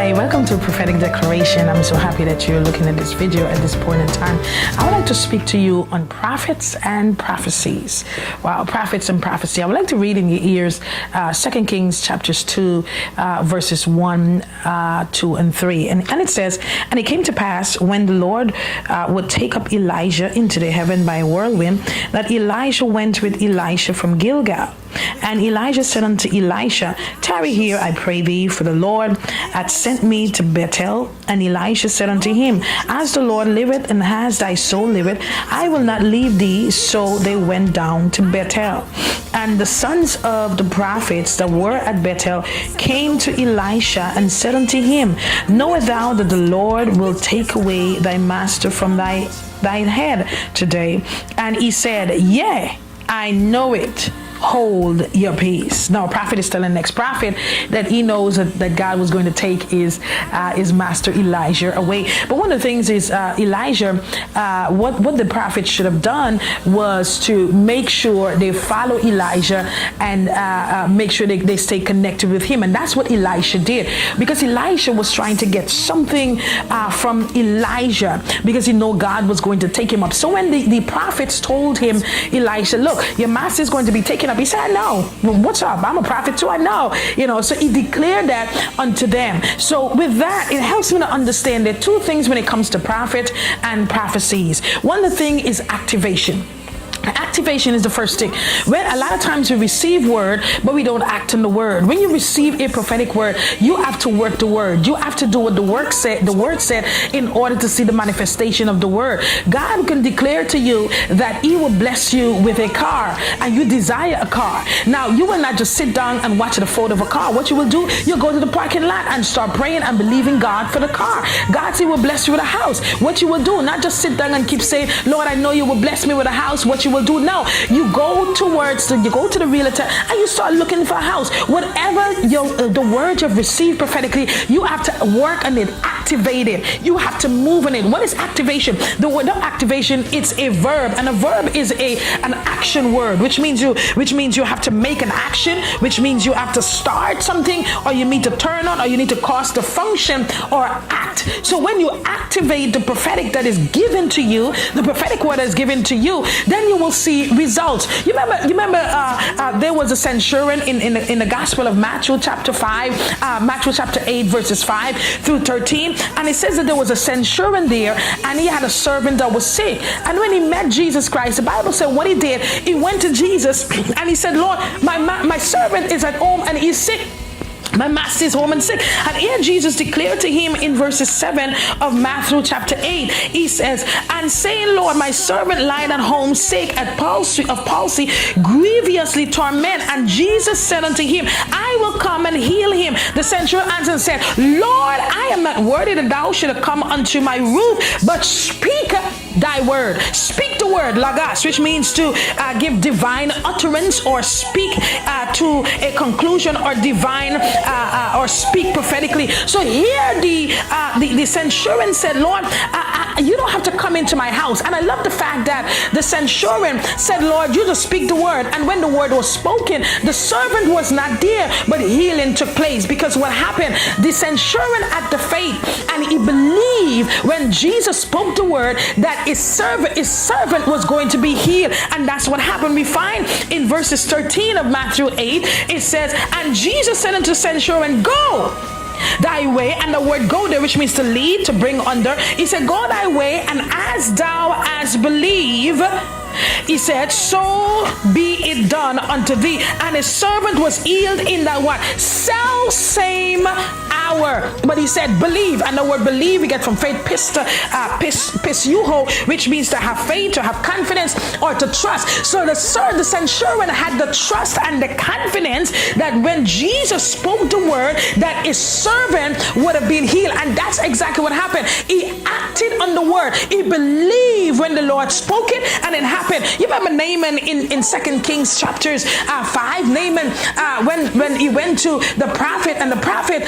Hi, welcome to Prophetic Declaration. I'm so happy that you're looking at this video at this point in time. I would like to speak to you on prophets and prophecies. Wow, prophets and prophecy. I would like to read in your ears 2 Kings chapters 2, verses 1, 2, and 3. And it says, "And it came to pass when the Lord would take up Elijah into the heaven by a whirlwind, that Elijah went with Elisha from Gilgal. And Elijah said unto Elisha, Tarry here, I pray thee, for the Lord hath sent me to Bethel. And Elisha said unto him, As the Lord liveth, and as thy soul liveth, I will not leave thee. So they went down to Bethel. And the sons of the prophets that were at Bethel came to Elisha and said unto him, Knowest thou that the Lord will take away thy master from thine head today? And he said, Yea, I know it. Hold your peace." Now, a prophet is telling the next prophet that he knows that God was going to take his master Elijah away. But one of the things is Elijah, what the prophet should have done was to make sure they follow Elijah and make sure they stay connected with him. And that's what Elisha did, because Elisha was trying to get something from Elijah, because he knew God was going to take him up. So when the prophets told him, Elisha, look, your master is going to be taken up. He said, I know. What's up? I'm a prophet too. I know. So he declared that unto them. So with that, it helps me to understand there are two things when it comes to prophet and prophecies. One thing is activation. Activation is the first thing. When a lot of times we receive word, but we don't act on the word. When you receive a prophetic word, you have to work the word. You have to do what the word said in order to see the manifestation of the word. God can declare to you that he will bless you with a car, and you desire a car. Now, you will not just sit down and watch the photo of a car. What you will do, you'll go to the parking lot and start praying and believing God for the car. God said he will bless you with a house. What you will do, not just sit down and keep saying, Lord, I know you will bless me with a house. What you will do now, you go to the realtor and you start looking for a house. Whatever the word you've received prophetically, you have to work on it, activate it. You have to move on it. What is activation? The word of activation, it's a verb, and a verb is an action word, which means you have to make an action, which means you have to start something, or you need to turn on, or you need to cause the function or act. So when you activate the prophetic that is given to you, the prophetic word that is given to you, then you will see results. You remember there was a centurion in the Gospel of Matthew chapter 5, Matthew chapter 8 verses 5 through 13, and it says that there was a centurion there, and he had a servant that was sick. And when he met Jesus Christ, the Bible said what he did, he went to Jesus and he said, Lord, my servant is at home and he's sick. My master is home and sick. And here Jesus declared to him in verses 7 of Matthew chapter 8. He says, and saying, Lord, my servant lied at home sick of palsy, grievously torment. And Jesus said unto him, I will come and heal him. The centurion answered and said, Lord, I am not worthy that thou should come unto my roof, but speak thy word. Speak the word, logos, which means to give divine utterance, or speak to a conclusion, or divine or speak prophetically. So here the centurion said, Lord, you don't have to come into my house. And I love the fact that the centurion said, Lord, you just speak the word. And when the word was spoken, the servant was not there, but healing took place. Because what happened, the centurion had the faith, and he believed when Jesus spoke the word that his servant was going to be healed. And that's what happened. We find in verses 13 of Matthew 8, it says, and Jesus said unto the centurion, Go thy way. And the word go there, which means to lead, to bring under. He said, Go thy way, and as thou hast believe, he said, so be it done unto thee. And his servant was healed in that what? Self same hour. But he said, believe. And the word believe we get from faith, pisuho, which means to have faith, to have confidence, or to trust. So the centurion had the trust and the confidence that when Jesus spoke the word, that his servant would have been healed. And that's exactly what happened. He acted on the word. He believed when the Lord spoke it, and it happened. You remember Naaman in 2 Kings chapters 5. Naaman, when he went to the prophet, and the prophet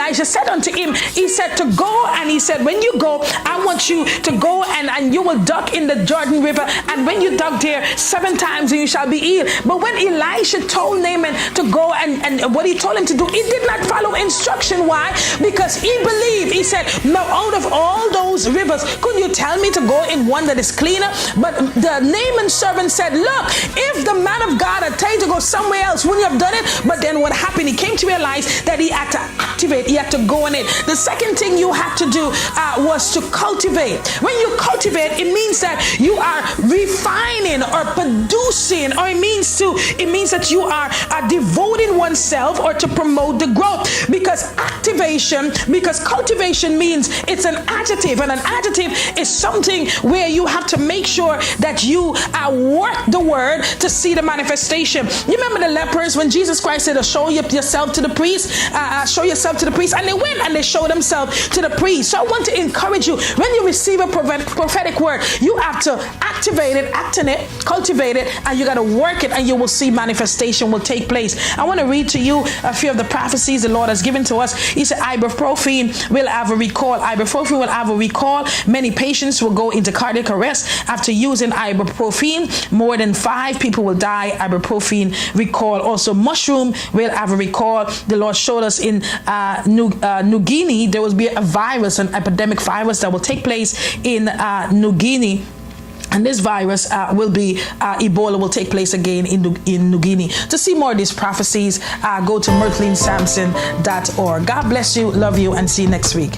Elijah said unto him, he said to go, and he said, when you go, I want you to go and you will dug in the Jordan River, and when you dug there 7 times, you shall be healed. But when Elisha told Naaman to go and what he told him to do, he did not follow instruction. Why? Because he believed. He said, no, out of all those rivers, could you tell me to go in one that is cleaner? But the Naaman's servant said, look, if the man of God had told you to go somewhere else, wouldn't you have done it? But then what happened? He came to realize that he had to activate. He had to go in it. The second thing you had to do was to cultivate. When you cultivate, it means that you are refining or producing, or it means that you are devoting oneself or to promote the growth. Because cultivation means it's an adjective, and an adjective is something where you have to make sure that you work the word to see the manifestation. You remember the lepers when Jesus Christ said, show yourself to the priest, and they went and they showed themselves to the priest. So I want to encourage you, when you receive a prophetic word, you have to activate it, act in it, cultivate it, and you got to work it, and you will see manifestation will take place. I want to read to you a few of the prophecies the Lord has given to us. He said ibuprofen will have a recall. Ibuprofen will have a recall. Many patients will go into cardiac arrest after using ibuprofen. More than 5 people will die. Ibuprofen recall. Also, mushroom will have a recall. The Lord showed us in New Guinea there will be a virus, an epidemic virus that will take place in New Guinea. And this virus will be Ebola will take place again in New Guinea. To see more of these prophecies, go to myrtlenesamson.org. God bless you, love you, and see you next week.